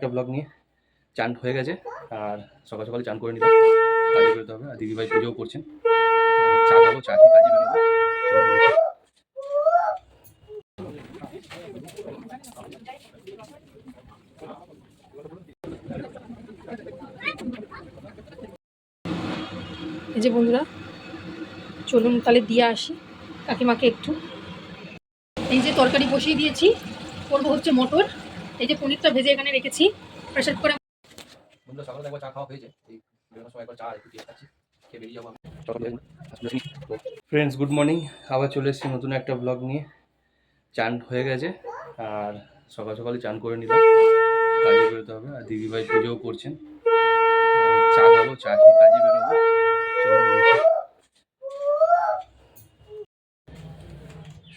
একটা ব্লগ নিয়ে। চান হয়ে গেছে আর সকাল সকালে চান করে নিলাম, কাজে বেরোতে হবে। আর দিদিভাই পুজোও করছেন, চা খাবো, চা খেয়ে কাজে বেরোবো। এই যে বন্ধুরা, চলুন তাহলে দিয়ে আসি কাকিমাকে একটু। এই যে তরকারি বসিয়ে দিয়েছি, করবো হচ্ছে মটর। এই যে পনিরটা ভেজে এখানে রেখেছি প্রেসার কুকারে। বন্ধুরা সকালে একবার চা খাওয়া হয়েছে, এই বেরোনোর সময় একবার চা একটু খেয়ে খাচ্ছি, খেয়ে বেরিয়ে যাবো আমি। Friends, good morning. আবার চলে এসেছি নতুন একটা ব্লগ নিয়ে। চান হয়ে গেছে আর সকাল সকালে চান করে নিলাম, কাজে বেরোতে হবে। আর দিদিভাই পুজোও করছেন, চা খাবো, চা খেয়ে কাজে বেরোবো।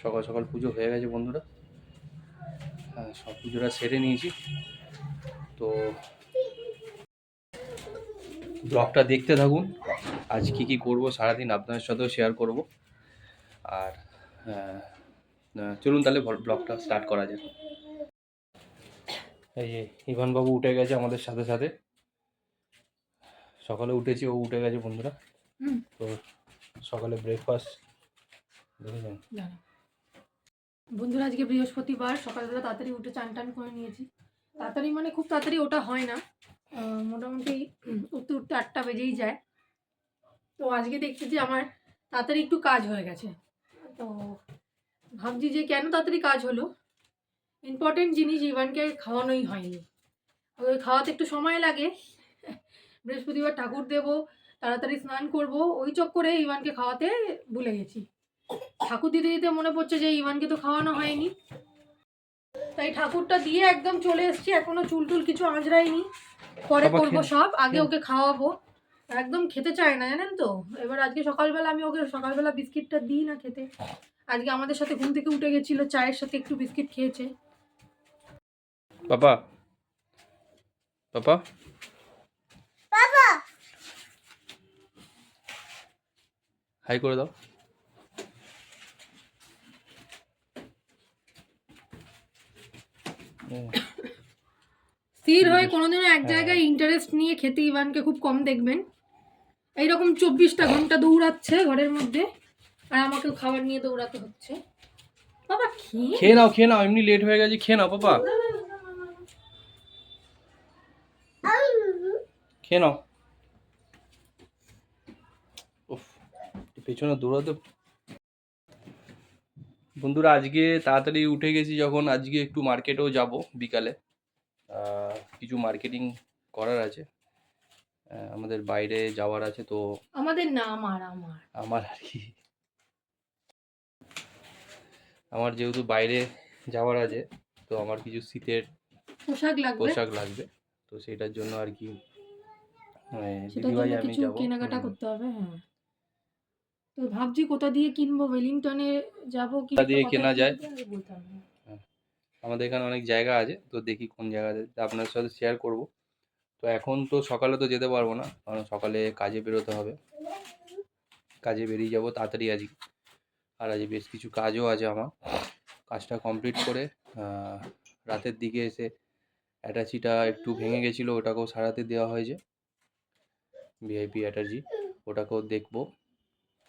সকাল সকাল পুজো হয়ে গেছে বন্ধুরা, হ্যাঁ সব পুজোটা সেরে নিয়েছি। তো ব্লগটা দেখতে থাকুন, আজ কি কি করব সারাদিন আপনাদের সাথেও শেয়ার করব। আর চলুন তাহলে ব্লগটা স্টার্ট করা যাক। এই যে ইভানবাবু উঠে গেছে আমাদের সাথে সাথে, সকালে উঠেছি, ও উঠে গেছে বন্ধুরা। তো সকালে ব্রেকফাস্ট দেখেছেন বন্ধুরা, আজকে বৃহস্পতিবার, সকালবেলা তাড়াতাড়ি উঠে চান টান করে নিয়েছি। তাড়াতাড়ি মানে খুব তাড়াতাড়ি ওটা হয় না, মোটামুটি উঠতে উঠতে 8টা বেজেই যায়। তো আজকে দেখছি যে আমার তাড়াতাড়ি একটু কাজ হয়ে গেছে। তো ভাবছি যে কেন তাড়াতাড়ি কাজ হলো। ইম্পর্টেন্ট জিনিস ইভানকে খাওয়ানোই হয়নি। ওই খাওয়াতে একটু সময় লাগে, বৃহস্পতিবার ঠাকুর দেবো, তাড়াতাড়ি স্নান করব, ওই চক্করে ইভানকে খাওয়াতে ভুলে গেছি। ঠাকুর দিতে দিতে মনে পড়ছে যে ইভানকে তো খাওয়ানো হয়নি। তাই ঠাকুরটা দিয়ে একদম চলে এসেছি, এখনো চুল টুল কিছু আঁচড়াইনি, পরে করবো সব, আগে ওকে খাওয়াবো। একদম খেতে চায় না জানেন তো। এবার আজকে সকালবেলা আমি ওকে সকালবেলা বিস্কিটটা দিই না খেতে। আজকে আমাদের সাথে ঘুম থেকে উঠে গেছিল, চায়ের সাথে একটু বিস্কিট খেয়েছে। পাপা পাপা পাপা হাই করে দাও। স্থির হয়ে কোনোদিনও এক জায়গায় ইন্টারেস্ট নিয়ে খেতে ইভানকে খুব কম দেখবেন। এইরকম 24টা ঘন্টা দৌড়াচ্ছে ঘরের মধ্যে, আর আমাকেও খাবার নিয়ে দৌড়াতে হচ্ছে। বাবা খেয়ে নাও, খেয়ে নাও, এমনি লেট হয়ে গেছে, খেয়ে নাও পাপা, খেয়ে নাও। উফ, পেছনে দৌড়াতে। বন্ধুরা আজকে তাড়াতাড়ি উঠে গেছি যখন, আজকে একটু মার্কেটেও যাব বিকালে, কিছু মার্কেটিং করার আছে, আমাদের বাইরে যাওয়ার আছে। তো আমাদের না, আমার আর কি, আমার যেহেতু বাইরে যাওয়ার আছে, তো আমার কিছু শীতের পোশাক লাগবে। তো সেটার জন্য আর কি দিদিভাই আমি কিছু কেনাকাটা করতে হবে। হ্যাঁ, তো ভাবছি কোথা দিয়ে কিনবো, ওয়েলিংটনে যাবো কি দিয়ে কেনা যায়। আমাদের এখানে অনেক জায়গা আছে, তো দেখি কোন জায়গাতে আপনার সাথে শেয়ার করব। তো এখন তো সকালে তো যেতে পারবো না, কারণ সকালে কাজে বেরোতে হবে, কাজে বেরিয়ে যাব তাড়াতাড়ি আজকে। আর আজ বেশ কিছু কাজও আছে আমার, কাজটা কমপ্লিট করে রাতের দিকে এসে অ্যাটাচিটা একটু ভেঙে গেছিলো, ওটাকেও সারাতে দেওয়া হয়েছে, ভিআইপি অ্যাটাচি, ওটাকেও দেখবো।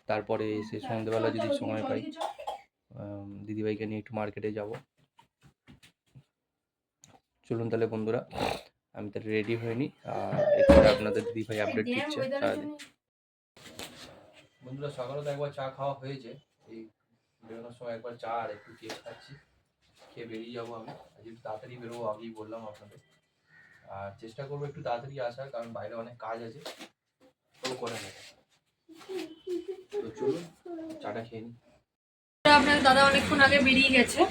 তারপরে এসে সন্ধ্যেবেলা যদি সময় পাই দিদিভাইকে নিয়ে একটু মার্কেটে যাব। চলুন তাহলে বন্ধুরা, আমি তাহলে রেডি হয়ে নিই, আর এরপরে আপনাদের দিদিভাই আপডেট দিচ্ছে সারাদিন। বন্ধুরা সকালে তো একবার চা খাওয়া হয়েছে, এই বেরোনোর সময় একবার চা আর একটু কেক খাচ্ছি, খেয়ে বেরিয়ে যাবো আমি। আজ একটু তাড়াতাড়ি বেরোবো, আগেই বললাম আপনাদের। আর চেষ্টা করবো একটু তাড়াতাড়ি আসার, কারণ বাইরে অনেক কাজ আছে, তো করে নেবে। তো চলুন চাটা খেয়ে নিই। আপনার দাদা অনেকক্ষণ আগে বেরিয়ে গেছে,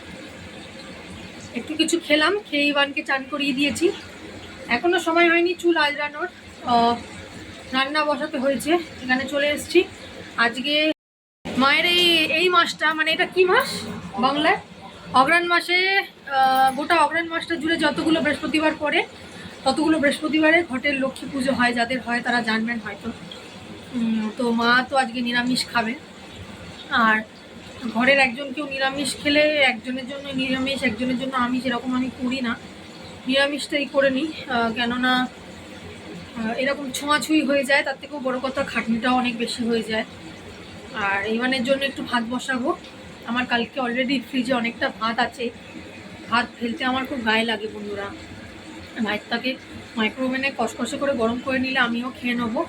একটু কিছু খেলাম, খেয়ে ইভানকে চান করিয়ে দিয়েছি। এখনো সময় হয়নি চুল আঁচড়ানোর, রান্না বসাতে হয়েছে। এখানে চলে এসেছি। আজকে মায়ের এই মাসটা, মানে এটা কি মাস বাংলায়, অগ্রহায়ণ মাসে, গোটা অগ্রহায়ণ মাসটা জুড়ে যতগুলো বৃহস্পতিবার পড়ে ততগুলো বৃহস্পতিবারে ঘটের লক্ষ্মী পুজো হয়, যাদের হয় তারা জানবেন হয়তো। তো মা তো আজকে নিরামিষ খাবে, আর ঘরের একজন কেউ নিরামিষ খেলে একজনের জন্য নিরামিষ, একজনের জন্য আমিষ, এরকম আমি করি না। নিরামিষটাই করে নিই, কেননা এরকম ছোঁয়াছুঁই হয়ে যায়, তার থেকেও বড় কথা খাটনিটাও অনেক বেশি হয়ে যায়। আর ইভানের জন্য একটু ভাত বসাবো। আমার কালকে অলরেডি ফ্রিজে অনেকটা ভাত আছে, ভাত ফেলতে আমার খুব গায়ে লাগে বন্ধুরা। ভাতটাকে মাইক্রোওভেনে কষকষে করে গরম করে নিলে আমিও খেয়ে নেবো।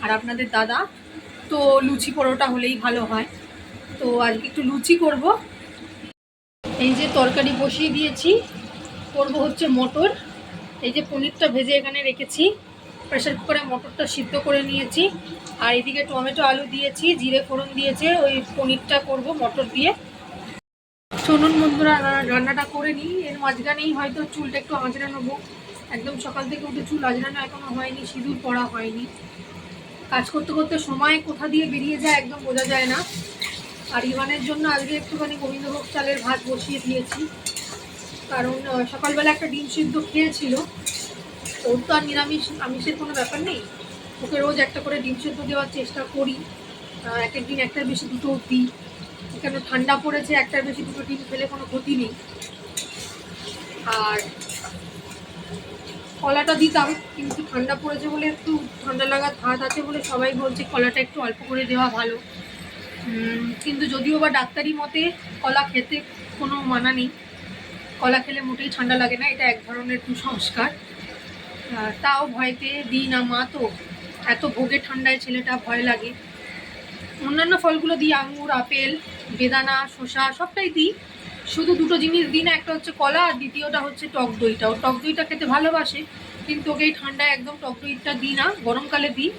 আর আপনাদের দাদা তো লুচি পরোটা হলেই ভালো হয়, তো আজকে একটু লুচি করব। এই যে তরকারি বসিয়ে দিয়েছি, করব হচ্ছে মটর। এই যে পনিরটা ভেজে এখানে রেখেছি, প্রেসার কুকারে মটরটা সিদ্ধ করে নিয়েছি। আর এদিকে টমেটো আলু দিয়েছি, জিরে ফোড়ন দিয়েছে, ওই পনিরটা করব মটর দিয়ে। চলুন বন্ধুরা রান্নাটা করে নিই। এর মাঝখানেই হয়তো চুলটা একটু আঁচড়ে নেবো। একদম সকাল থেকে উঠে চুল আঁচড়ানো এখনো হয়নি, সিঁদুর পরা হয়নি। কাজ করতে করতে সময় কোথা দিয়ে বেরিয়ে যায় একদম বোঝা যায় না। আর ইভানের জন্য আজকে একটুখানি গোবিন্দভোগ চালের ভাত বসিয়ে দিয়েছি, কারণ সকালবেলা একটা ডিম সিদ্ধ খেয়েছিল। ওর তো আর নিরামিষ আমিষের কোনো ব্যাপার নেই, ওকে রোজ একটা করে ডিম সিদ্ধ দেওয়ার চেষ্টা করি। এক একদিন একটার বেশি দুটো দিই, কেন ঠান্ডা পড়েছে, একটার বেশি দুটো ডিম খেলে কোনো ক্ষতি নেই। আর কলাটা দিতাম, কিন্তু ঠান্ডা পড়েছে বলে, একটু ঠান্ডা লাগা ধাত আছে বলে সবাই বলছে কলাটা একটু অল্প করে দেওয়া ভালো। কিন্তু যদিও বা ডাক্তারি মতে কলা খেতে কোনো মানা নেই, কলা খেলে মোটেই ঠান্ডা লাগে না, এটা এক ধরনের কুসংস্কার। তাও ভয়তে দিই না, মা তো এত ভোগে ঠান্ডায় ছেলেটা ভয় লাগে। অন্যান্য ফলগুলো দিই, আঙুর, আপেল, বেদানা, শসা সবটাই দিই, শুধু দুটো জিনিস দিই না, একটা হচ্ছে কলা আর দ্বিতীয়টা হচ্ছে টক দইটা। ও টক দইটা খেতে ভালোবাসে, কিন্তু ওকে এই ঠান্ডায় একদম টক দইটা দিই না। গরমকালে দিই,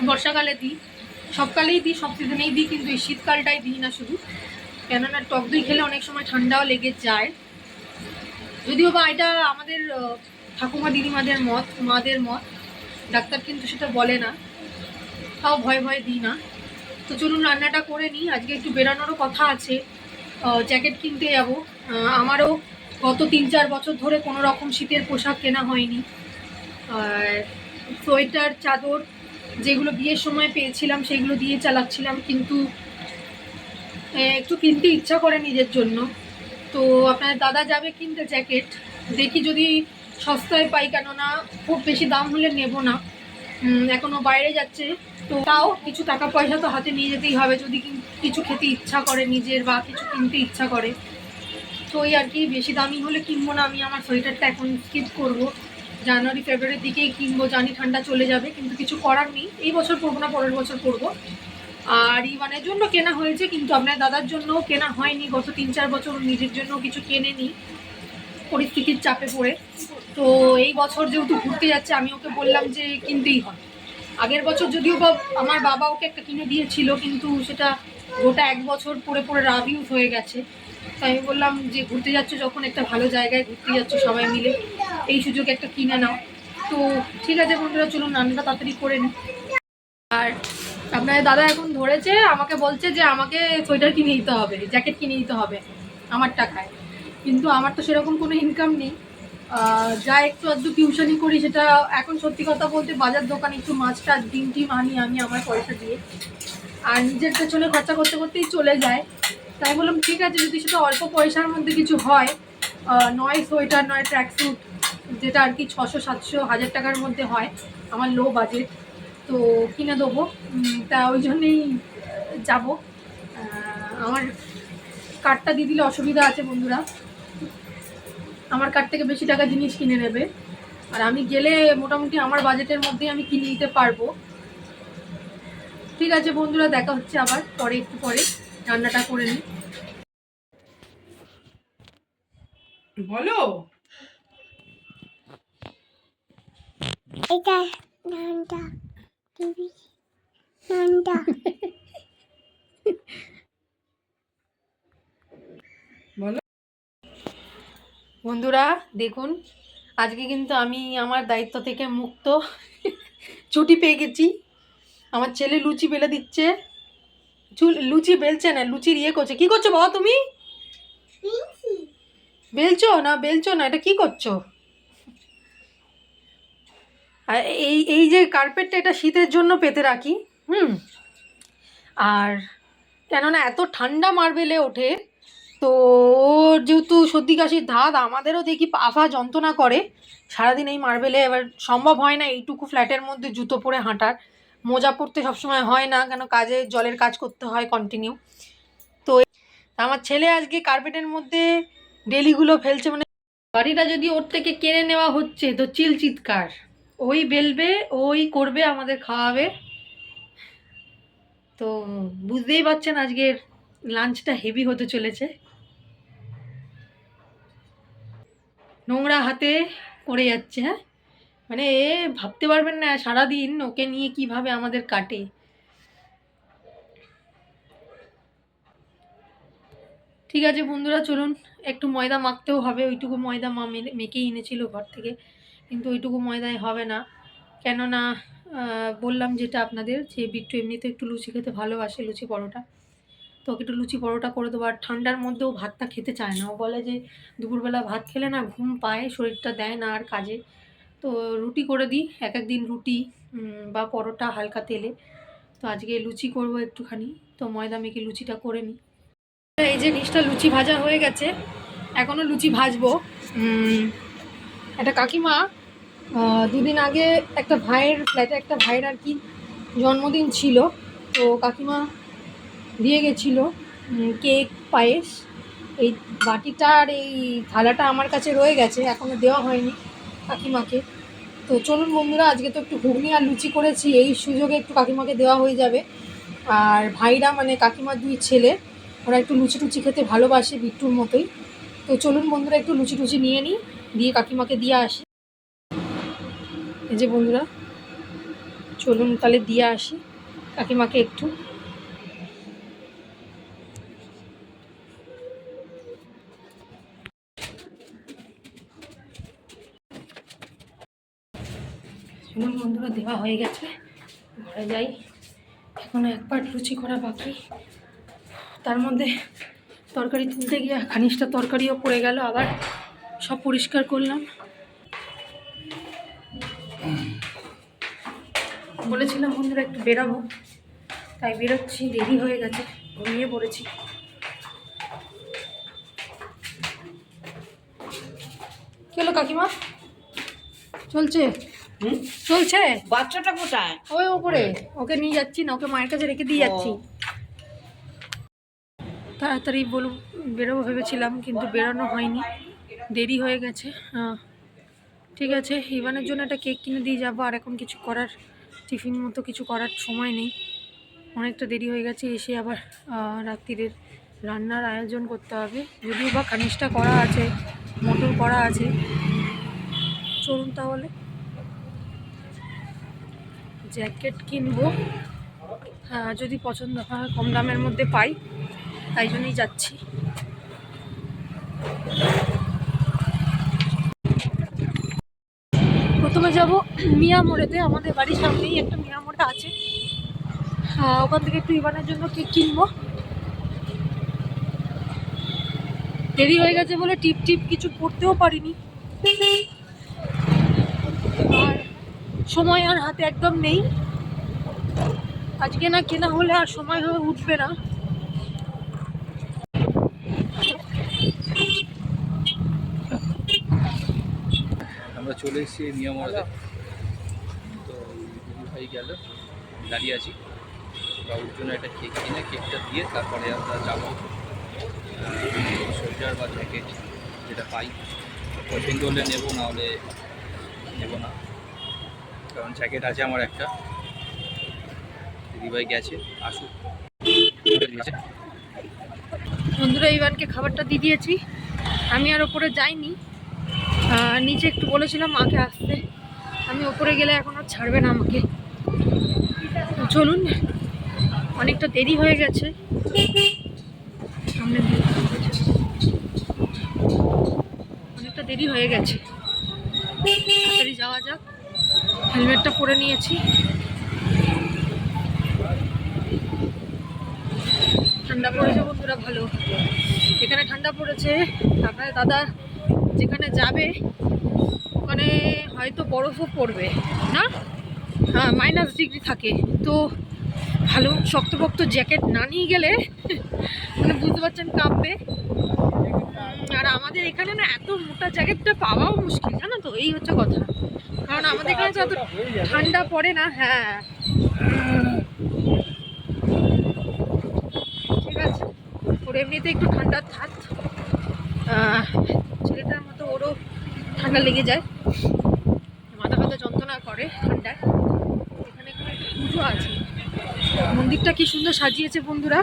বর্ষাকালে দিই, সবকালেই দিই, সব সিজনেই দিই, কিন্তু এই শীতকালটাই দিই না শুধু, কেননা টক দই খেলে অনেক সময় ঠান্ডাও লেগে যায়। যদিও বা এটা আমাদের ঠাকুমা দিদিমাদের মত, মাদের মত, ডাক্তার কিন্তু সেটা বলে না, তাও ভয়ে ভয়ে দিই না। তো চলুন রান্নাটা করে নিই। আজকে একটু বেরানোরও কথা আছে, জ্যাকেট কিনতে যাব। আমারও গত 3-4 বছর ধরে কোনো রকম শীতের পোশাক কেনা হয়নি। আর সোয়েটার, চাদর যেগুলো বিয়ের সময় পেয়েছিলাম সেগুলো দিয়ে চালাচ্ছিলাম, কিন্তু একটু কিনতে ইচ্ছা করে নিজের জন্য। তো আপনার দাদা যাবে কিনতে জ্যাকেট, দেখি যদি সস্তায় পাই, কেননা খুব বেশি দাম হলে নেব না। এখনও বাইরে যাচ্ছে, তো তাও কিছু টাকা পয়সা তো হাতে নিয়ে যেতেই হবে যদি কিছু খেতে ইচ্ছা করে নিজের, বা কিছু কিনতে ইচ্ছা করে। তো ওই আর কি, বেশি দামি হলে কিনবো না। আমি আমার সোয়েটারটা এখন স্কিপ করব, জানুয়ারি ফেব্রুয়ারির দিকেই কিনবো। জানি ঠান্ডা চলে যাবে, কিন্তু কিছু করার নেই, এই বছর পরবো না, পরের বছর পরবো। আর ইভানের জন্য কেনা হয়েছে, কিন্তু আপনার দাদার জন্যও কেনা হয়নি। গত 3-4 বছর নিজের জন্য কিছু কেনেনি, পরিস্থিতির চাপে পড়ে। তো এই বছর যেহেতু ঘুরতে যাচ্ছে, আমি ওকে বললাম যে কিনতেই হবে। আগের বছর যদিও বা আমার বাবা ওকে একটা কিনে দিয়েছিল, কিন্তু সেটা গোটা 1 বছর পরে পরে রাফ ইউজ হয়ে গেছে। তাই আমি বললাম যে ঘুরতে যাচ্ছ যখন, একটা ভালো জায়গায় ঘুরতে যাচ্ছ সবাই মিলে, এই সুযোগে একটা কিনে নাও। তো ঠিক আছে বন্ধুরা, চলুন রান্নাটা তাড়াতাড়ি করে নিই। আর আপনার দাদা এখন ধরেছে, আমাকে বলছে যে আমাকে সোয়েটার কিনে দিতে হবে, জ্যাকেট কিনে দিতে হবে আমার টাকায়। কিন্তু আমার তো সেরকম কোনো ইনকাম নেই। যা একটু আধটু টিউশনি করি, সেটা এখন সত্যি কথা বলতে বাজার দোকানে একটু মাছ টাছ ডিম টিম আনি আমি আমার পয়সা দিয়ে, আর নিজের পেছনে খরচা করতে করতেই চলে যায়। তাই বললাম ঠিক আছে, যদি সেটা অল্প পয়সার মধ্যে কিছু হয়, নয় সোয়েটার নয় ট্র্যাকস্যুট, যেটা আর কি 600-700-1000 টাকার মধ্যে হয়, আমার লো বাজেট, তো কিনে দেবো। তা ওই জন্যেই যাবো। আমার কার্ডটা দিয়ে দিলে অসুবিধা আছে বন্ধুরা, আমার কার্ড থেকে বেশি টাকা জিনিস কিনে নেবে, আর আমি গেলে মোটামুটি আমার বাজেটের মধ্যেই আমি কিনে নিতে পারবো। ঠিক আছে বন্ধুরা, দেখা হচ্ছে আবার পরে, একটু পরে রান্নাটা করে নিই। বলো। এটা নানটা টিভি নানটা বলো বন্ধুরা, দেখুন আজকে কিন্তু আমি আমার দায়িত্ব থেকে মুক্ত, ছুটি পেয়ে গেছি। আমার ছেলে লুচি বেলে দিচ্ছে, লুচি বেলছে না, লুচির ইয়ে করছে। কি করছো বাবা তুমি? বেলছো না, বেলছো না, এটা কি করছো? আর এই এই যে কার্পেটটা, এটা শীতের জন্য পেতে রাখি। আর কেননা এত ঠান্ডা মার্বেলে ওঠে, তো ওর যেহেতু সর্দি কাশির ধাত, আমাদেরও দেখি পা ফা যন্ত্রণা করে সারাদিন এই মার্বেলে। এবার সম্ভব হয় না এইটুকু ফ্ল্যাটের মধ্যে জুতো পরে হাঁটার, মোজা পরতে সবসময় হয় না, কেন কাজে জলের কাজ করতে হয় কন্টিনিউ। তো আমার ছেলে আজকে কার্পেটের মধ্যে ডেলিগুলো ফেলছে, মানে বাড়িটা যদি ওর থেকে কেড়ে নেওয়া হচ্ছে তো চিৎকার, ওই বেলবে, ওই করবে, আমাদের খাওয়াবে। তো বুঝতেই পারছেন আজকের লাঞ্চটা হেভি হতে চলেছে। নোংরা হাতে করে যাচ্ছে, হ্যাঁ, মানে এ ভাবতে পারবেন না সারাদিন ওকে নিয়ে কিভাবে আমাদের কাটে। ঠিক আছে বন্ধুরা, চলুন একটু ময়দা মাখতেও হবে। ওইটুকু ময়দা মা মেখেই এনেছিল ঘর থেকে, কিন্তু ওইটুকু ময়দায় হবে না, কেননা বললাম যেটা আপনাদের, যে বিট্টু এমনিতে একটু লুচি খেতে ভালোবাসে, লুচি পরোটা। তো ওকে একটু লুচি পরোটা করে দেবো। আর ঠান্ডার মধ্যেও ভাতটা খেতে চায় না, ও বলে যে দুপুরবেলা ভাত খেলে না ঘুম পায়, শরীরটা দেয় না আর কাজে। তো রুটি করে দিই, এক একদিন রুটি বা পরোটা হালকা তেলে। তো আজকে লুচি করব একটুখানি, তো ময়দা মেখে লুচিটা করে নিই। এই যে জিনিসটা লুচি ভাজা হয়ে গেছে, এখনও লুচি ভাজবো। একটা কাকিমা দুদিন আগে একটা ভাইয়ের ফ্ল্যাটে, একটা ভাইয়ের আর কি জন্মদিন ছিল, তো কাকিমা দিয়ে গেছিলো কেক, পায়েস। এই বাটিটা আর এই থালাটা আমার কাছে রয়ে গেছে, এখনও দেওয়া হয়নি কাকিমাকে। তো চলুন বন্ধুরা, আজকে তো একটু ঘুগনি আর লুচি করেছি, এই সুযোগে একটু কাকিমাকে দেওয়া হয়ে যাবে। আর ভাইরা মানে কাকিমার দুই ছেলে, ওরা একটু লুচি টুচি খেতে ভালোবাসে বিট্টুর মতোই। তো চলুন বন্ধুরা, একটু লুচি টুচি নিয়ে নিই, দিয়ে কাকিমাকে দিয়ে আসি। এই যে বন্ধুরা, চলুন তাহলে দিয়ে আসি কাকিমাকে একটু। চলুন বন্ধুরা, দেওয়া হয়ে গেছে, ঘরে যাই। এখনো এক পাট লুচি করা বাকি, তার মধ্যে তরকারি তুলতে গিয়ে খানিকটা তরকারিও পড়ে গেল, আবার সব পরিষ্কার করলাম। বলেছিলাম বন্ধুরা একটু বেরাবো, তাই বেরোচ্ছি, দেরি হয়ে গেছে, ঘুমিয়ে পড়েছি। কি হলো কাকিমা, চলছে? চলছে। বাচ্চাটা কোথায়? ওই ওপরে, ওকে নিয়ে যাচ্ছি না, ওকে মায়ের কাছে রেখে দিয়ে যাচ্ছি। তাড়াতাড়ি বেরোবো ভেবেছিলাম, কিন্তু বেরোনো হয়নি, দেরি হয়ে গেছে। ঠিক আছে, ইভানের জন্য একটা কেক কিনে দিয়ে যাবো, আর এখন কিছু করার, টিফিন মতো কিছু করার সময় নেই, অনেকটা দেরি হয়ে গেছে। এসে আবার রাত্রিরের রান্নার আয়োজন করতে হবে, যদিও বা খানিকটা করা আছে, মটর করা আছে। চলুন তাহলে, জ্যাকেট কিনবো, যদি পছন্দ হয়, কম দামের মধ্যে পাই, তাই জন্যই যাচ্ছি। প্রথমে যাব মিয়া মোড়েতে, আমাদের বাড়ির সামনেই একটা মিয়া মোড় আছে, ওখান থেকে একটু ইভানের জন্য কেক কিনবো। দেরি হয়ে গেছে বলে টিপ টিপ কিছু পড়তেও পারিনি, আর সময় আর হাতে একদম নেই। আজকে না কেনা হলে আর সময় হয়ে উঠবে না। আমরা চলে এসেছি মিয়ামোড়ে। তো দিদি ভাই গেল, দাঁড়িয়ে আছি, বাবুর জন্য একটা কেক কিনে কেকটা দিয়ে তারপরে আমরা যাবো সোয়েটার বা জ্যাকেট যেটা পাই, পছন্দ হলে নেবো, না হলে নেবো না, কারণ জ্যাকেট আছে আমার একটা। দিদিভাই গেছে, আসুক। বন্ধুরা, ইভানকে খাবারটা দিয়ে দিয়েছি, আমি আর ওপরে যাইনি, নিচে একটু বলেছিলাম মাকে আসতে, আমি ওপরে গেলে এখন আর ছাড়বে না আমাকে। চলুন, অনেকটা দেরি হয়ে গেছে, সামনে অনেকটা দেরি হয়ে গেছে, তাড়াতাড়ি যাওয়া যাক। হেলমেটটা পরে নিয়েছি, ঠান্ডা পড়েছে বন্ধুরা, ভালো এখানে ঠান্ডা পড়েছে। আপনার দাদা যেখানে যাবে ওখানে হয়তো বরফও পড়বে না, -ডিগ্রি থাকে। তো ভালো শক্তপোক্ত জ্যাকেট না নিয়ে গেলে মানে বুঝতে পারছেন কাঁপবে। আর আমাদের এখানে না এত মোটা জ্যাকেটটা পাওয়াও মুশকিল, জানো তো, এই হচ্ছে কথা। কারণ আমাদের এখানে তো এত ঠান্ডা পড়ে না। হ্যাঁ ঠিক আছে, ওর এমনিতে একটু ঠান্ডা থাক, ছেলেটার মতো ওরও ঠান্ডা লেগে যায়, মাথা ব্যথা যন্ত্রণা করে ঠান্ডায়। এখানে একটা পুজো আছে, মন্দিরটা কি সুন্দর সাজিয়েছে বন্ধুরা,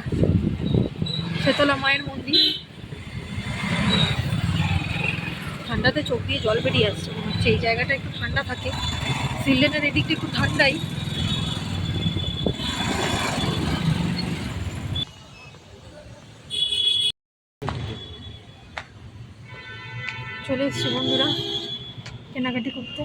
শেতলা মায়ের মন্দির। ঠান্ডাতে চোখ দিয়ে জল বেরিয়ে আসছে, মনে হচ্ছে এই জায়গাটা একটু ঠান্ডা থাকে। সিলেটের এদিকটা একটু ঠান্ডাই। চলে এসছি বন্ধুরা কেনাকাটি করতে।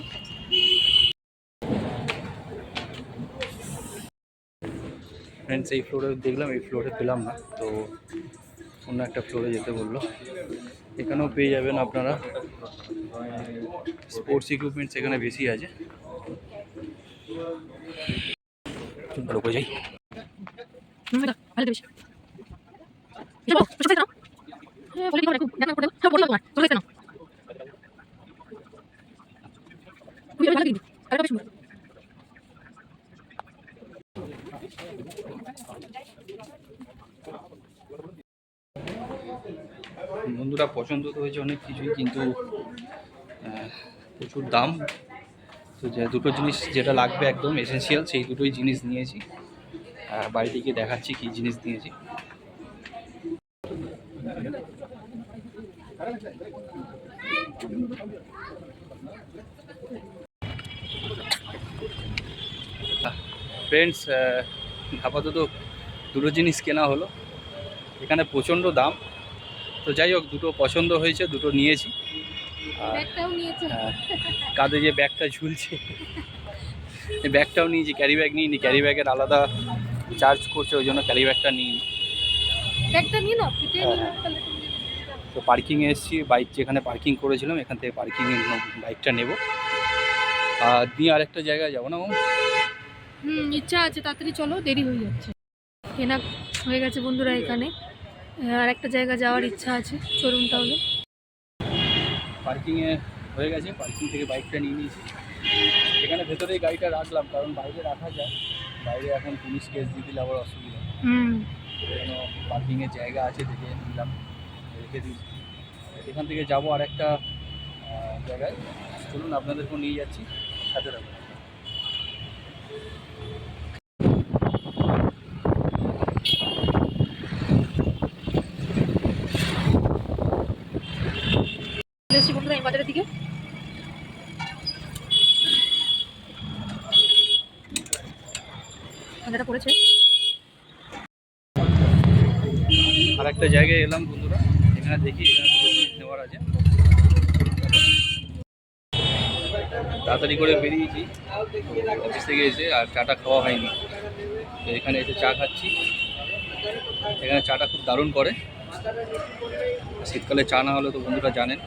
ফ্রেন্ডস এই ফ্লোরে দেখলাম, এই ফ্লোরে পেলাম না, তো অন্য একটা ফ্লোরে যেতে বললো। এখানেও পেয়ে যাবেন আপনারা স্পোর্টস ইকুইপমেন্টস, এখানে বেশি আছে। ভালো করে যাই। বন্ধুরা পছন্দ তো হয়েছে অনেক কিছুই, কিন্তু প্রচুর দাম। তো যে দুটো জিনিস যেটা লাগবে একদম এসেন্সিয়াল, সেই দুটোই জিনিস নিয়েছি। বাড়িতে গিয়ে দেখাচ্ছি কী জিনিস নিয়েছি। ফ্রেন্ডস আপাতত দুটো জিনিস কেনা হলো, এখানে প্রচণ্ড দাম। তো যাই হোক, দুটো পছন্দ হয়েছে, দুটো নিয়েছি। কাঁধে যে ব্যাগটা ঝুলছে, এই ব্যাগটাও নিয়েছি, ক্যারি ব্যাগ নিইনি, ক্যারি ব্যাগের আলাদা চার্জ করছে, ওই জন্য ক্যারি ব্যাগটা নিইনি। তো পার্কিংয়ে এসেছি, বাইক যেখানে পার্কিং করেছিলাম এখান থেকে পার্কিংয়ে বাইকটা নেব, আর দিয়ে আরেকটা জায়গায় যাবো না। ইচ্ছা আছে, তাড়াতাড়ি চলো, দেরি হয়ে যাচ্ছে। কেনা হয়ে গেছে বন্ধুরা, এখানে আর একটা জায়গা যাওয়ার ইচ্ছা আছে, চলুন তাহলে। পার্কিংয়ে হয়ে গেছে, পার্কিং থেকে বাইকটা নিয়ে নিয়েছি। এখানে ভেতরেই গাড়িটা রাখলাম, কারণ বাইরে রাখা যায়, বাইরে এখন পুলিশ কেস দিয়ে দিলে আবার অসুবিধা। সেজন্য পার্কিংয়ের জায়গা আছে দেখে নিলাম, রেখে দিয়েছি। এখান থেকে যাবো আর একটা জায়গায়, চলুন আপনাদেরকেও নিয়ে যাচ্ছি, সাথে রাখবো। বন্ধুরা এই বাজারের দিকে বাজারটা পড়েছে। আর একটা জায়গায় এলাম বন্ধুরা, এখানে দেখি এখানে দুটো জিনিস নেওয়ার আছে। তাড়াতাড়ি করে বেরিয়েছি অফিস থেকে এসে, আর চাটা খাওয়া হয়নি, তো এখানে এসে চা খাচ্ছি। এখানে চাটা খুব দারুণ করে, শীতকালে চা না হলে তো বন্ধুরা জানেন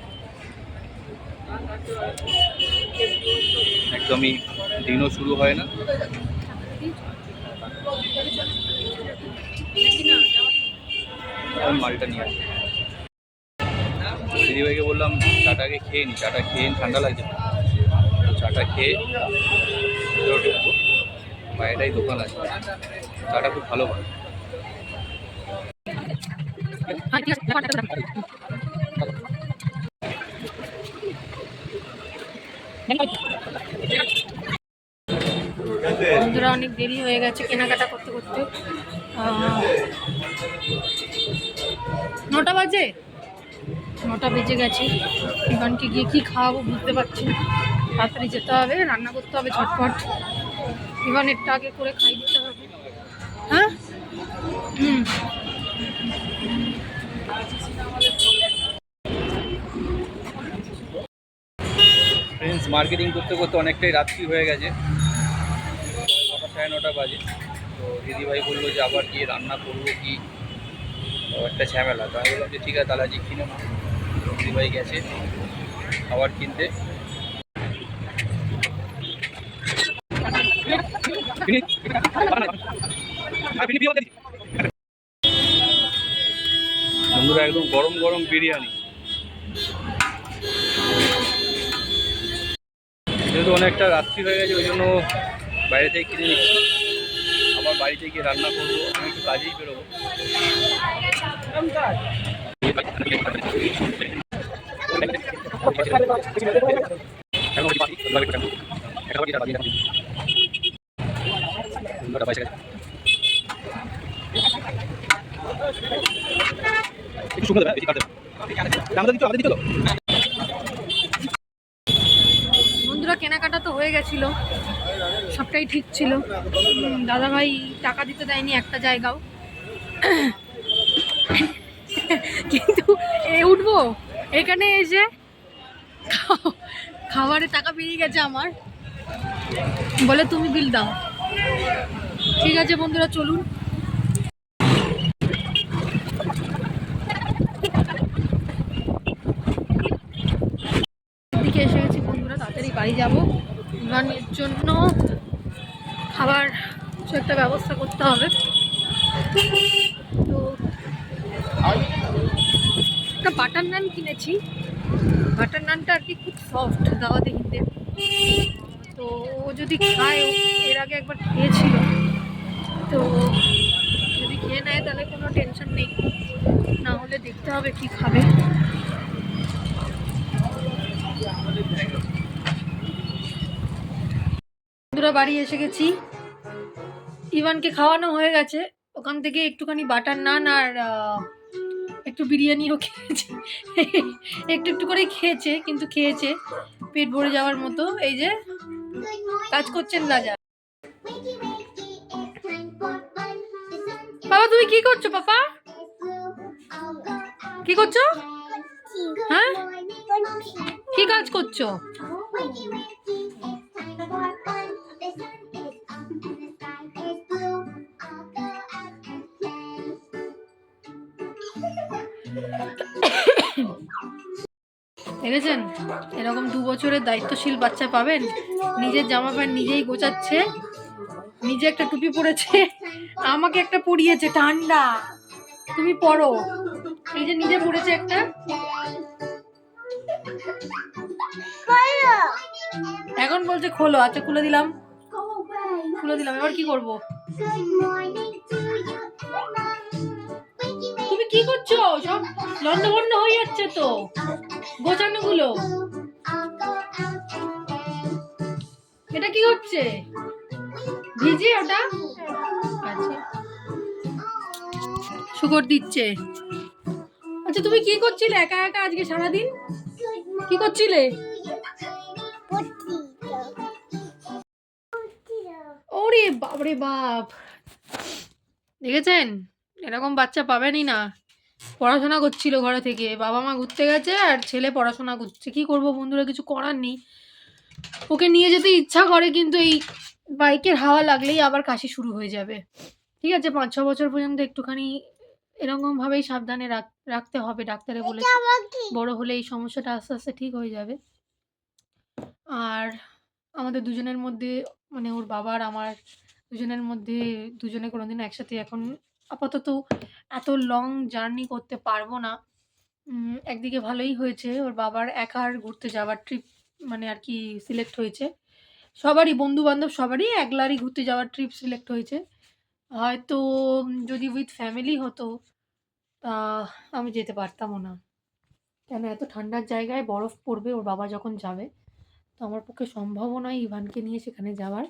একদমই দিনও শুরু হয় না। মালটা নিয়ে আসি, দিদিভাইকে বললাম চাটাকে খেয়ে নি, চাটা খেয়ে ঠান্ডা লাগছে, তো চাটা খেয়ে ঢুকবো। বাইরেটাই দোকান আছে, চাটা খুব ভালো হয়। বন্ধুরা অনেক দেরি হয়ে গেছে কেনাকাটা করতে করতে, 9টা বাজে, 9টা বেজে গেছে। ইভানকে গিয়ে কী খাওয়াবো বুঝতে পারছি না, তাড়াতাড়ি যেতে হবে, রান্না করতে হবে ঝটপট, ইভানেরটা আগে করে খাই দিতে হবে। হ্যাঁ ফ্রেন্ডস মার্কেটিং করতে করতে অনেকটাই রাত্রি হয়ে গেছে, 9টা 9:30 বাজে। তো দিদিভাই বললো যে আবার গিয়ে রান্না করবো কি, একটা ঝামেলা। তো আমি বললাম যে ঠিক আছে তাহলে আজকে কিনে নাও। দিদিভাই গেছে খাবার কিনতে। বন্ধুরা একদম গরম গরম বিরিয়ানি, যেহেতু অনেকটা রাত্রি হয়ে গেছে ওই জন্য বাইরে থেকে কিনে নিচ্ছি, আবার বাড়িতে গিয়ে রান্না করবো, আমি একটু কাজেই বেরোবো। বন্ধুরা কেনাকাটা তো হয়ে গেছিল, সবটাই ঠিক ছিল। দাদাভাই টাকা দিতে দেয়নি একটা জায়গাও, কিন্তু উঠবো এখানে এসে খাবারের টাকা বেরিয়ে গেছে আমার, বলে তুমি বিল দাও। ঠিক আছে বন্ধুরা চলুন। দিকে এসে গেছি বন্ধুরা, তাড়াতাড়ি বাড়ি যাবো। ইভানের জন্য খাবার কিছু একটা ব্যবস্থা করতে হবে। তো একটা বাটার নান কিনেছি, বাটার নানটা আর কি খুব সফট দাওয়াতে হিতে, তো ও যদি খায়, এর আগে একবার খেয়েছিল, তো যদি খেয়ে নেয় তাহলে কোনো টেনশন নেই, না হলে দেখতে হবে কি খাবে। বন্ধুরা বাড়ি এসে গেছি, ইভানকে খাওয়ানো হয়ে গেছে, ওখান থেকে একটুখানি বাটার নান আর একটু বিরিয়ানিও খেয়েছে, একটু একটু করে খেয়েছে, কিন্তু খেয়েছে পেট ভরে যাওয়ার মতো। এই যে কাজ করছেন রাজা। বাবা তুমি কি করছো? পাপা কি করছো? হ্যাঁ কি কাজ করছো? দেখেছেন, এরকম 2 বছরের দায়িত্বশীল বাচ্চা পাবেন, নিজের জামা প্যান্ট নিজেই গোছাচ্ছে, নিজে একটা টুপি পরেছে, আমাকে একটা পরিয়েছে ঠান্ডা, তুমি পরো, এই যে নিজে পরেছে একটা। এখন বলছে খোলো, আচ্ছা খুলে দিলাম, খুলে দিলাম, এবার কি করব? তুমি কি করছো? সব লন্ডভন্ড হয়ে যাচ্ছে তো গোছানো গুলো। এটা কি হচ্ছে? ভিজে ওটা? আচ্ছা শুকর দিচ্ছে। আচ্ছা তুমি কি করছিলে একা একা আজকে সারাদিন? কি করছিলে? ওরে বাপরে বাপ, দেখেছেন এরকম বাচ্চা পাবেনই না। পড়াশোনা করছিল ঘরে থেকে, বাবা মা ঘুরতে গেছে আর ছেলে পড়াশোনা করছে। কি করব বন্ধুরা, কিছু করার নেই। ওকে নিয়ে যেতে ইচ্ছা করে, কিন্তু এই বাইকের হাওয়া লাগলেই আবার কাশি শুরু হয়ে যাবে। ঠিক আছে 5-6 বছর পর্যন্ত একটুখানি এরকম ভাবেই সাবধানে রাখতে হবে, ডাক্তারে বলেছে। বড় হলে এই সমস্যাটা আস্তে আস্তে ঠিক হয়ে যাবে। আর আমাদের দুজনের মধ্যে, মানে ওর বাবা আর আমার দুজনের মধ্যে, দুজনে কোনোদিন একসাথে এখন আপাতত এত লং জার্নি করতে পারবো না। একদিকে ভালোই হয়েছে, ওর বাবার একার ঘুরতে যাওয়ার ট্রিপ মানে আর কি সিলেক্ট হয়েছে, সবারই বন্ধু বান্ধব সবারই একলারই ঘুরতে যাওয়ার ট্রিপ সিলেক্ট হয়েছে। হয়তো যদি উইথ ফ্যামিলি হতো তা আমি যেতে পারতামও না, কেন এত ঠান্ডার জায়গায় বরফ পড়বে ওর বাবা যখন যাবে, তো আমার পক্ষে সম্ভবও নয় ইভানকে নিয়ে সেখানে যাওয়ার।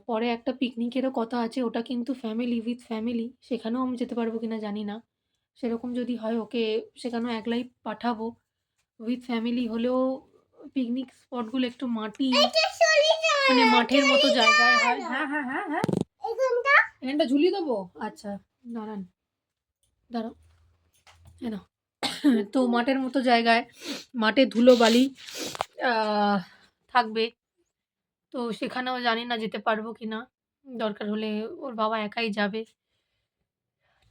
পরে একটা পিকনিকেরও কথা আছে, ওটা কিন্তু ফ্যামিলি উইথ ফ্যামিলি, সেখানেও আমি যেতে পারবো কিনা জানি না। সেরকম যদি হয় ওকে সেখানেও একলাই পাঠাবো। উইথ ফ্যামিলি হলেও পিকনিক স্পটগুলো একটু মানে মাঠের মতো জায়গায় হয়। হ্যাঁ হ্যাঁ হ্যাঁ হ্যাঁ এখানটা ঝুলিয়ে দেবো, আচ্ছা দাঁড়ান দাঁড়াও, হ্যাঁ না। তো মাঠের মতো জায়গায়, মাঠে ধুলো বালি থাকবে, তো সেখানেও জানি না যেতে পারবো কি না। দরকার হলে ওর বাবা একাই যাবে।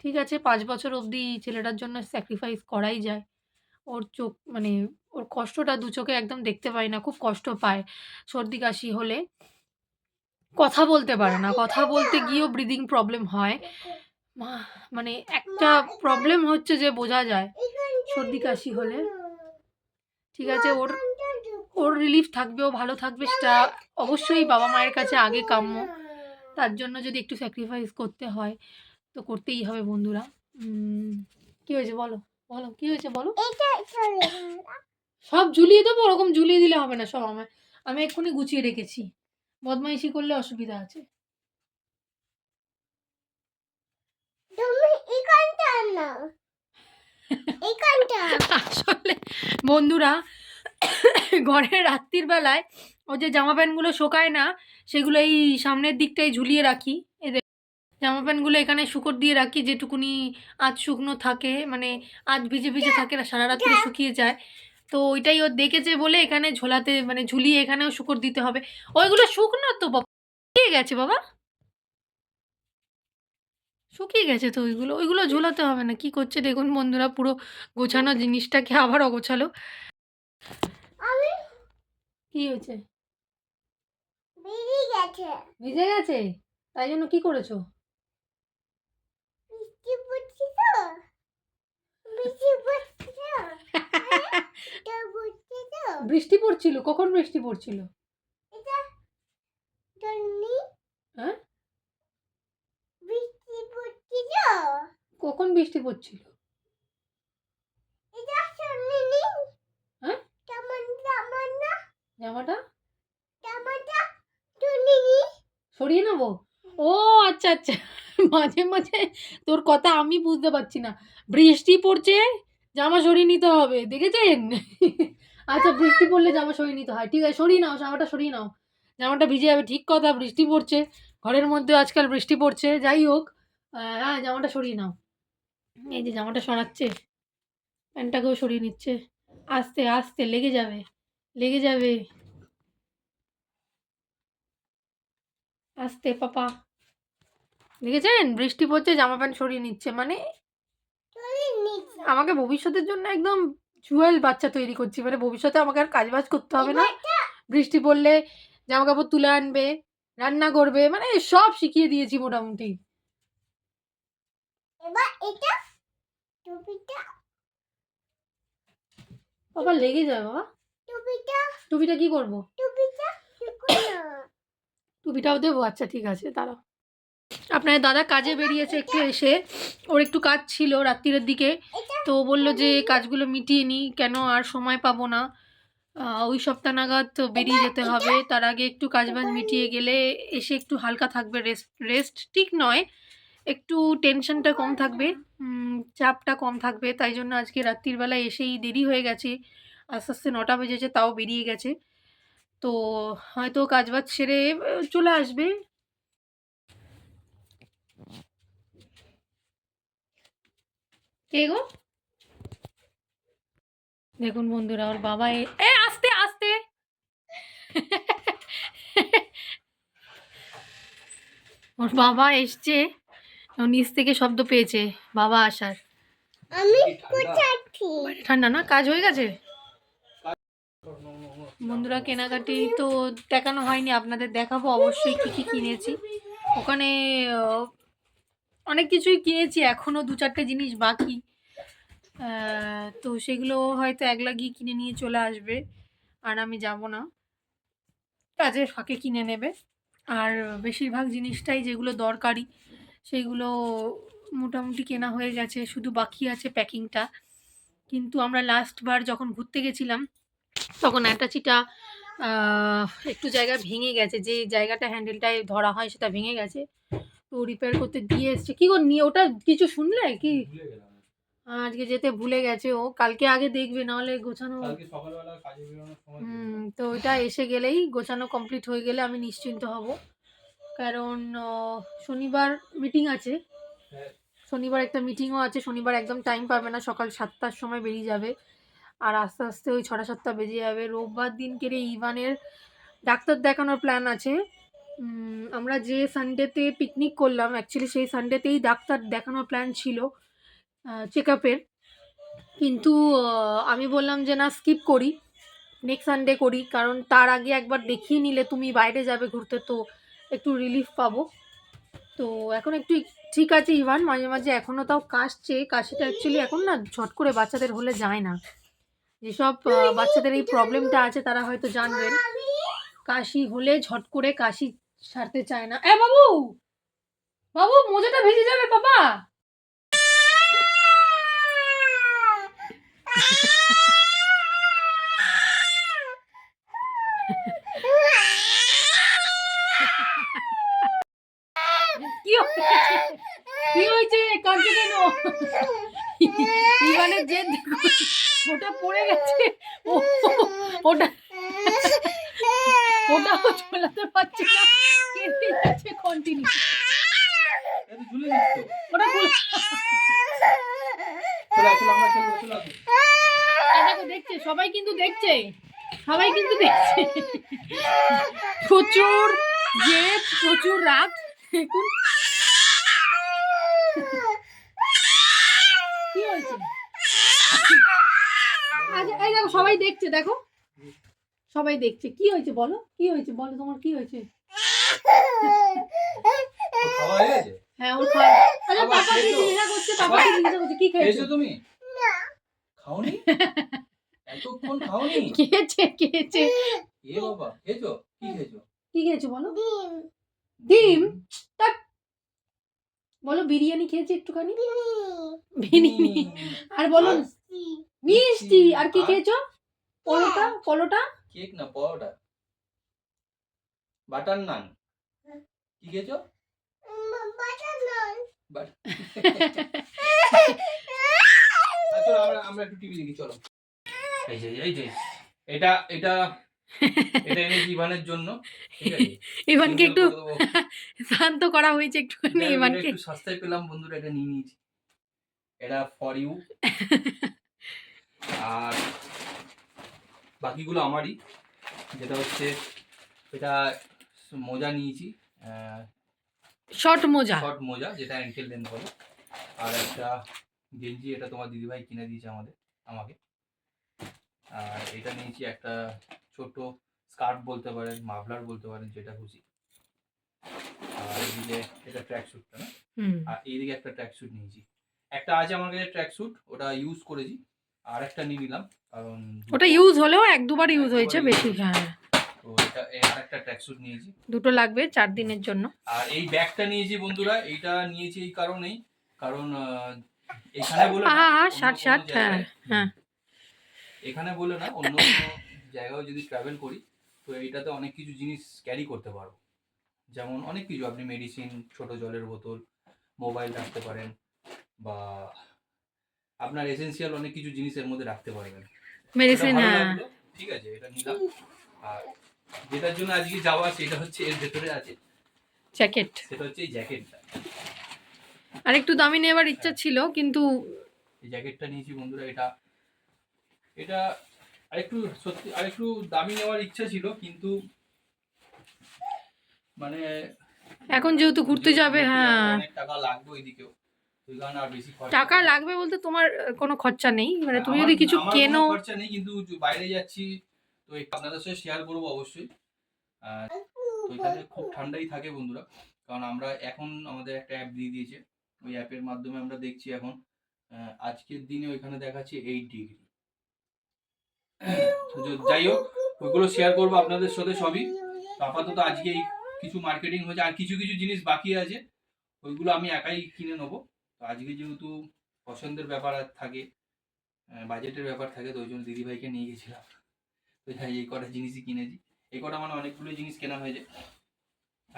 ঠিক আছে 5 বছর অবধি ছেলেটার জন্য স্যাক্রিফাইস করাই যায়। ওর চোখ মানে ওর কষ্টটা 2 চোখে একদম দেখতে পাই না, খুব কষ্ট পায় সর্দি কাশি হলে। কথা বলতে পারে না, কথা বলতে গিয়েও ব্রিদিং প্রবলেম হয়। মানে একটা প্রবলেম হচ্ছে যে বোঝা যায় সর্দি কাশি হলে। ঠিক আছে, ওর ওর রিলিফ থাকবে, ও ভালো থাকবে, সেটা অবশ্যই বাবা মায়ের কাছে আগে কাম্য। তার জন্য যদি একটু স্যাক্রিফাইস করতে হয় তো করতেই হবে বন্ধুরা। কি হয়েছে বলো, বলো কি হয়েছে বলো। সব ঝুলিয়ে দেবো? ওরকম ঝুলিয়ে দিলে হবে না, সব আমি এক্ষুনি গুছিয়ে রেখেছি। বদমাইশি করলে অসুবিধা আছে। আসলে বন্ধুরা ঘরে রাত্রির বেলায় ও যে জামা প্যান্টগুলো শোকায় না, সেগুলো এই সামনের দিকটায় ঝুলিয়ে রাখি। এদের জামা প্যান্টগুলো এখানে শুকর দিয়ে রাখি, যেটুকুনি আধ শুকনো থাকে, মানে আধ ভিজে ভিজে থাকে না, সারা রাত্রে শুকিয়ে যায়। তো ওইটাই ও দেখেছে বলে এখানে ঝোলাতে, মানে ঝুলিয়ে এখানেও শুকর দিতে হবে। ওইগুলো শুকনো তো বাবা, শুকিয়ে গেছে বাবা, শুকিয়ে গেছে তো ওইগুলো, ওইগুলো ঝোলাতে হবে না। কি করছে দেখুন বন্ধুরা, পুরো গোছানো জিনিসটাকে আবার অগোছালো। কি হয়েছে? ভিজে গেছে? তাই জন্য কি করেছো? বৃষ্টি পড়ছিল? কখন বৃষ্টি পড়ছিল? হ্যাঁ, কখন বৃষ্টি পড়ছিল? হ্যাঁ, জামাটা সরিয়ে নেবো? ও আচ্ছা আচ্ছা, মাঝে মাঝে তোর কথা আমি বুঝতে পারছি না। বৃষ্টি পড়ছে, জামা সরিয়ে নিতে হবে, দেখেছেন? আচ্ছা, বৃষ্টি পড়লে জামা সরিয়ে নিতে হয়, ঠিক আছে সরিয়ে নাও, জামাটা সরিয়ে নাও, জামাটা ভিজে যাবে। ঠিক কথা, বৃষ্টি পড়ছে, ঘরের মধ্যে আজকাল বৃষ্টি পড়ছে, যাই হোক। হ্যাঁ, জামাটা সরিয়ে নাও। এই যে জামাটা সরাচ্ছে, প্যান্টটাকেও সরিয়ে নিচ্ছে। আস্তে আস্তে, লেগে যাবে, লেগে যাবে, আস্তে পাপা। দেখেছেন, বৃষ্টি পড়ছে, জামা প্যান্ট সরিয়ে নিচ্ছে, মানে আমাকে ভবিষ্যতের জন্য একদম জুয়েল বাচ্চা তৈরি করছি। মানে ভবিষ্যতে আমাকে আর কাজ বাজ করতে হবে না, বৃষ্টি পড়লে জামা কাপড় তুলে আনবে, রান্না করবে, মানে সব শিখিয়ে দিয়েছি মোটামুটি। বাবা লেগে যাবে বাবা। টুপিটা কি করবো? টুপিটাও দেবো? আচ্ছা ঠিক আছে, দাঁড়াও। আপনার দাদা কাজে বেরিয়েছে, একটু এসে ওর একটু কাজ ছিল রাত্রিরের দিকে, তো বললো যে কাজগুলো মিটিয়ে নিই, কেন আর সময় পাবো না। ওই সপ্তাহ নাগাদ তো বেরিয়ে যেতে হবে, তার আগে একটু কাজবাজ মিটিয়ে গেলে এসে একটু হালকা থাকবে, রেস্ট রেস্ট ঠিক নয়, একটু টেনশনটা কম থাকবে, চাপটা কম থাকবে। তাই জন্য আজকে রাত্রির বেলায় এসেই দেরি হয়ে গেছে, আস্তে আস্তে 9টা বেজেছে, তাও বেরিয়ে গেছে। তো হয়তো কাজবাজ সেরে চলে আসবে। কে গো? দেখুন বন্ধুরা, ওর বাবা আস্তে আস্তে ওর বাবা এসছে, নিচ থেকে শব্দ পেয়েছে বাবা আসার। ঠান্ডা না? কাজ হয়ে গেছে বন্ধুরা। কেনাকাটি তো দেখানো হয়নি, আপনাদের দেখাবো অবশ্যই কি কি কিনেছি। ওখানে অনেক কিছুই কিনেছি, এখনো 2-4টে জিনিস বাকি। তো সেগুলো হয়তো একলা গিয়ে কিনে নিয়ে চলে আসবে, আর আমি যাব না, কাজের ফাঁকে কিনে নেবে। আর বেশিরভাগ জিনিসটাই যেগুলো দরকারি সেইগুলো মোটামুটি কেনা হয়ে গেছে, শুধু বাকি আছে প্যাকিংটা। কিন্তু আমরা লাস্টবার যখন ঘুরতে গেছিলাম তখন অ্যাটাচিটা একটু জায়গা ভেঙে গেছে, যে জায়গাটা হ্যান্ডেলটায় ধরা হয় সেটা ভেঙে গেছে, তো রিপেয়ার করতে দিয়ে এসছে। কী গো, নিয়ে ওটা কিছু শুনলে কি? আজকে যেতে ভুলে গেছে ও, কালকে আগে দেখবে, নাহলে গোছানো। তো ওইটা এসে গেলেই, গোছানো কমপ্লিট হয়ে গেলে আমি নিশ্চিন্ত হব। কারণ শনিবার মিটিং আছে, শনিবার একটা মিটিংও আছে, শনিবার একদম টাইম পাবে না, সকাল 7টার সময় বেরিয়ে যাবে, আর আস্তে আস্তে ওই 6টা-7টা বেজে যাবে। রোববার দিনকে ইভানের ডাক্তার দেখানোর প্ল্যান আছে। আমরা যে সানডেতে পিকনিক করলাম, অ্যাকচুয়ালি সেই সানডেতেই ডাক্তার দেখানোর প্ল্যান ছিল চেক আপের, কিন্তু আমি বললাম যে না, স্কিপ করি, নেক্সট সানডে করি, কারণ তার আগে একবার দেখিয়ে নিলে, তুমি বাইরে যাবে ঘুরতে, তো একটু রিলিফ পাবো। তো এখন একটু ঠিক আছে ইভান, মাঝে মাঝে এখনও তাও কাশছে। কাশিটা অ্যাকচুয়ালি এখন না ঝট করে বাচ্চাদের হলে যায় না। যেসব বাচ্চাদের এই প্রবলেমটা আছে তারা হয়তো জানবেন, কাশি হলে ঝট করে কাশি সারতে চায় না। এ বাবু, বাবু মোজাটা ভিজে যাবে বাবা। কি হয়েছে? কি হয়েছে? কাঁদছে কেন? ইভানের জেদ দেখো, ওটা পড়ে গেছে। ওটা ওটাও চলাতে পারছে না, কেটে যাচ্ছে কন্টিনিউ। ওটা দেখো দেখছে, সবাই কিন্তু দেখছে, সবাই কিন্তু দেখছে। প্রচুর জেদ, প্রচুর রাগ। দেখুন কি হয়েছে। আচ্ছা এই দেখো সবাই দেখছে, দেখো সবাই দেখছে। কি হয়েছে বলো, কি হয়েছে বলো, তোমার কি হয়েছে? হ্যাঁ ওর খাওয়া। আচ্ছা পাপাকে জিজ্ঞাসা করছে, পাপাকে জিজ্ঞাসা করছে কি খেয়েছো তুমি? খাওনি? এতক্ষণ খাওনি? খেয়েছে। এ বাবা, খেয়েছো? কি খেয়েছো? কি খেয়েছো বলো? ডিম। বলো বিরিয়ানি খেয়েছি একটুখানি। বিরিয়ানি। আর বলো মিষ্টি। আর কি খেয়েছো? পরোটা। কেক না পরোটা, বাটার নান। কি খেয়েছো? চলো আমরা একটু টিভি দেখি, চলো। এই যে এটা এটা এটা এনেছি ইভানের জন্য, ঠিক আছে? ইভানকে একটু শান্ত করা হয়েছে একটুখানি ইভানকে। একটু সস্তায় পেলাম বন্ধুরা, এটা নিয়ে নিয়েছি। এটা ফর ইউ। আর বাকিগুলো আমারই। যেটা হচ্ছে এটা মোজা নিয়েছি, শর্ট মোজা যেটা অ্যাঙ্কেল লেন্থ বলে। আর একটা গেঞ্জি, এটা তোমার দিদিভাই কিনে দিয়েছে আমাকে। আর এটা নিয়েছি একটা ছোট স্কার্ট বলতে পারেন, মাফলার বলতে পারেন, যেটা খুশি। আর এইদিকে এটা ট্র্যাক স্যুটটা না, আর এইদিকে একটা ট্র্যাক স্যুট নিয়েছি। একটা আছে আমার কাছে ট্র্যাক স্যুট, ওটা ইউজ করেছি। আর একটা নিয়ে নিলাম, কারণ ওটা ইউজ হলেও এক দুবার ইউজ হয়েছে বেশি। হ্যাঁ তো এটা আর একটা ট্র্যাক স্যুট নিয়েছি, দুটো লাগবে 4 দিনের জন্য। আর এই ব্যাগটা নিয়েছি বন্ধুরা। এইটা নিয়েছি এই কারণেই, কারণ এখানে বলে না, শার্ট। হ্যাঁ এখানে বলে না, অন্য জায়গায় যদি ট্রাভেল করি তো এইটাতে অনেক কিছু জিনিস ক্যারি করতে পারবো। যেমন অনেক কিছু, আপনি মেডিসিন, ছোট জলের বোতল, মোবাইল রাখতে পারেন, বা আপনার এসেনশিয়াল অনেক কিছু জিনিস এর মধ্যে রাখতে পারবেন। মেডিসিন। হ্যাঁ ঠিক আছে, এটা নিলাম। আর যেটার জন্য আজকে যাওয়া সেটা হচ্ছে এর ভেতরে আছে জ্যাকেট। সেটা হচ্ছে এই জ্যাকেটটা। আর একটু দামি নেবার ইচ্ছা ছিল, কিন্তু এই জ্যাকেটটা নিয়েছি বন্ধুরা। এটা আরেকটু দামি নেওয়ার ইচ্ছা ছিল, কিন্তু মানে এখন যেহেতু ঘুরতে যাবে, হ্যাঁ অনেক টাকা লাগবে ওইদিকেও, ওই কারণে আর বেশি টাকা লাগবে বলতে তোমার কোনো খরচা নেই, মানে তুমি আমার যদি কিছু আমার কেনো। কোনো খরচা নেই, কিন্তু বাইরে যাচ্ছি তো আপনাদের সাথে শেয়ার করবো অবশ্যই। তো এখানে খুব ঠান্ডাই থাকে বন্ধুরা, কারণ আমরা এখন আমাদের একটা অ্যাপ দিয়ে দিয়েছে, ওই অ্যাপের মাধ্যমে আমরা দেখছি এখন আজকের দিনে ওইখানে দেখাচ্ছে 8 ডিগ্রি। যাই হোক, ওইগুলো শেয়ার করবো আপনাদের সাথে সবই। তো আপাতত আজকে এই কিছু মার্কেটিং হয়েছে, আর কিছু কিছু জিনিস বাকি আছে, ওইগুলো আমি একাই কিনে নেবো। তো আজকে যেহেতু পছন্দের ব্যাপার থাকে, বাজেটের ব্যাপার থাকে, তো ওই জন্য দিদিভাইকে নিয়ে গেছিলাম। তো যাই, এই কটা জিনিসই কিনেছি। এই কটা মানে অনেকগুলো জিনিস কেনা হয়েছে,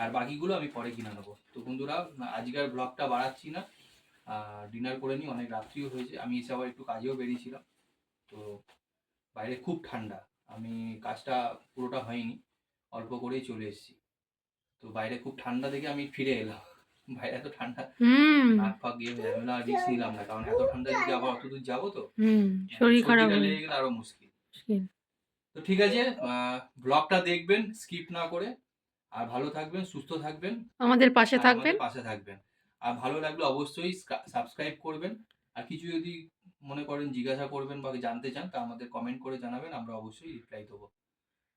আর বাকিগুলো আমি পরে কিনে নেবো। তো বন্ধুরা আজকের ব্লগটা বাড়াচ্ছি না, ডিনার করে নিই, অনেক রাত্রিও হয়েছে। আমি এসে আবার একটু কাজেও বেরিয়েছিলাম, তো বাইরে খুব ঠান্ডা। আমি কাজটা পুরোটা হয়নি, অল্প করেই চলে এসেছি। তো বাইরে খুব ঠান্ডা দেখে আমি ফিরে এলাম। বাইরে এত ঠান্ডা, নাক ফাঁক গিয়ে হয়ে যাবে না, রিস্ক নিলাম না, কারণ এত ঠান্ডা যদি আবার অত দূর যাবো তো শরীর খারাপ লেগে গেলে আরো মুশকিল। তো ঠিক আছে, ব্লগটা দেখবেন স্কিপ না করে, আর ভালো থাকবেন, সুস্থ থাকবেন, আমাদের পাশে থাকবেন। আর ভালো লাগলে অবশ্যই সাবস্ক্রাইব করবেন। আর কিছু যদি মনে করেন জিজ্ঞাসা করবেন বা জানতে চান, তা আমাদের কমেন্ট করে জানাবেন, আমরা অবশ্যই রিপ্লাই দেবো।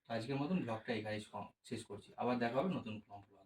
আজকের মতন ব্লগটা এখানেই শেষ করছি, আবার দেখা হবে নতুন ব্লগ।